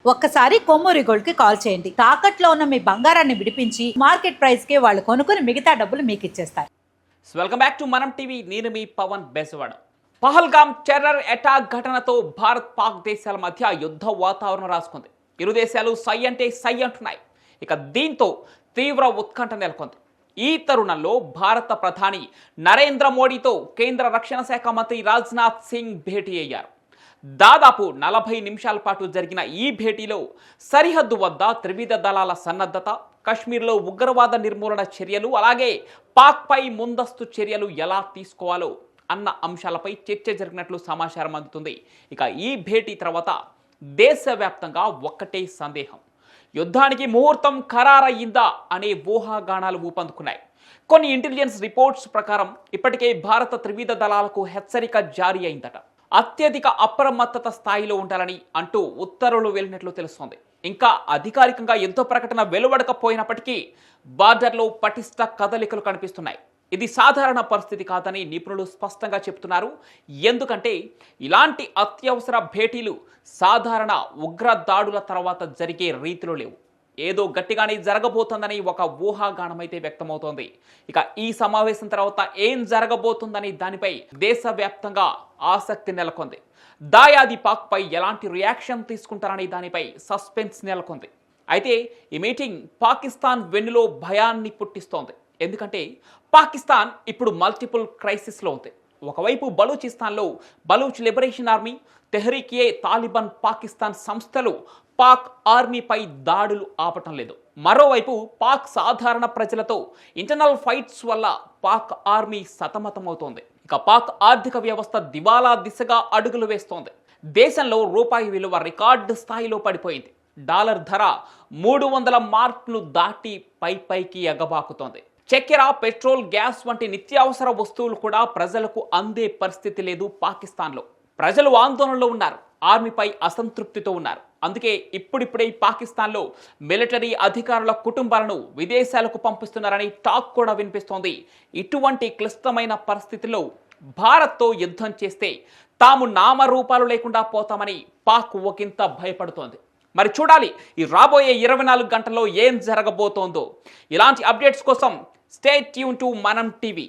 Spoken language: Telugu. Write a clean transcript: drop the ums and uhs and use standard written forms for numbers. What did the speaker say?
ఒక్కసారి కొమ్మూరి గోల్డ్ కి కాల్ చేయండి. తాకట్లో ఉన్న మీ బంగారాన్ని విడిపించి మార్కెట్ ప్రైస్ కి వాళ్ళు కొనుక్కుని మిగతా డబ్బులు మీకు ఇచ్చేస్తారు. Welcome back to Manam TV. నేను మీ పవన్ బెజవాడ. పహల్గామ్ టెర్రర్ అటాక్ ఘటనతో భారత్ పాక్ దేశాల మధ్య యుద్ధ వాతావరణం రాసుకుంది. ఇరు దేశాలు సై అంటే సై అంటున్నాయి. ఇక దీంతో తీవ్ర ఉత్కంఠ నెలకొంది. ఈ తరుణంలో భారత ప్రధాని నరేంద్ర మోడీతో కేంద్ర రక్షణ శాఖ మంత్రి రాజ్నాథ్ సింగ్ భేటీ అయ్యారు. దాదాపు 40 నిమిషాల పాటు జరిగిన ఈ భేటీలో సరిహద్దు వద్ద త్రివిధ దళాల సన్నద్ధత, కశ్మీర్లో ఉగ్రవాద నిర్మూలన చర్యలు, అలాగే పాక్పై ముందస్తు చర్యలు ఎలా తీసుకోవాలో అన్న అంశాలపై చర్చ జరిగినట్లు సమాచారం అందుతుంది. ఇక ఈ భేటీ తర్వాత దేశవ్యాప్తంగా ఒక్కటే సందేహం: యుద్ధానికి ముహూర్తం ఖరారయ్యిందా అనే ఊహాగానాలు ఊపందుకున్నాయి. కొన్ని ఇంటెలిజెన్స్ రిపోర్ట్స్ ప్రకారం ఇప్పటికే భారత త్రివిధ దళాలకు హెచ్చరిక జారీ అయిందట. అత్యధిక అప్రమత్తత స్థాయిలో ఉండాలని అంటూ ఉత్తర్వులు వెళ్ళినట్లు తెలుస్తోంది. ఇంకా అధికారికంగా ఎంతో ప్రకటన వెలువడకపోయినప్పటికీ బార్డర్లో పటిష్ట కదలికలు కనిపిస్తున్నాయి. ఇది సాధారణ పరిస్థితి కాదని నిపుణులు స్పష్టంగా చెబుతున్నారు. ఎందుకంటే ఇలాంటి అత్యవసర భేటీలు సాధారణ ఉగ్ర దాడుల తర్వాత జరిగే రీతిలో లేవు. ఏదో గట్టిగానే జరగబోతోందని ఒక ఊహాగానం అయితే వ్యక్తమవుతోంది. ఇక ఈ సమావేశం తర్వాత ఏం జరగబోతుందని దానిపై దేశవ్యాప్తంగా ఆసక్తి నెలకొంది. దాయాది పాక్పై ఎలాంటి రియాక్షన్ తీసుకుంటారని దానిపై సస్పెన్స్ నెలకొంది. అయితే ఈ మీటింగ్ పాకిస్తాన్ వెన్నులో భయాన్ని పుట్టిస్తోంది. ఎందుకంటే పాకిస్తాన్ ఇప్పుడు మల్టిపుల్ క్రైసిస్లో ఉంది. ఒకవైపు బలూచిస్తాన్లో బలూచ్ లిబరేషన్ ఆర్మీ, తెహ్రీక్ ఏ తాలిబాన్ పాకిస్తాన్ సంస్థలు పాక్ ఆర్మీపై దాడులు ఆపటం లేదు. మరోవైపు పాక్ సాధారణ ప్రజలతో ఇంటర్నల్ ఫైట్స్ వల్ల పాక్ ఆర్మీ సతమతమవుతోంది. ఇక పాక్ ఆర్థిక వ్యవస్థ దివాలా దిశగా అడుగులు వేస్తోంది. దేశంలో రూపాయి విలువ రికార్డు స్థాయిలో పడిపోయింది. డాలర్ ధర 300 మార్కులు దాటి పైకి ఎగబాకుతోంది. చక్కెర, పెట్రోల్, గ్యాస్ వంటి నిత్యావసర వస్తువులు కూడా ప్రజలకు అందే పరిస్థితి లేదు పాకిస్తాన్లో. ప్రజలు ఆందోళనలో ఉన్నారు. ఆర్మీపై అసంతృప్తితో ఉన్నారు. అందుకే ఇప్పుడిప్పుడే పాకిస్తాన్లో మిలిటరీ అధికారుల కుటుంబాలను విదేశాలకు పంపిస్తున్నారని టాక్ కూడా వినిపిస్తోంది. ఇటువంటి క్లిష్టమైన పరిస్థితుల్లో భారత్తో యుద్ధం చేస్తే తాము నామరూపాలు లేకుండా పోతామని పాక్ ఒకంత భయపడుతోంది. మరి చూడాలి ఈ రాబోయే 24 గంటల్లో ఏం జరగబోతోందో. ఇలాంటి అప్డేట్స్ కోసం stay tune to Manam TV.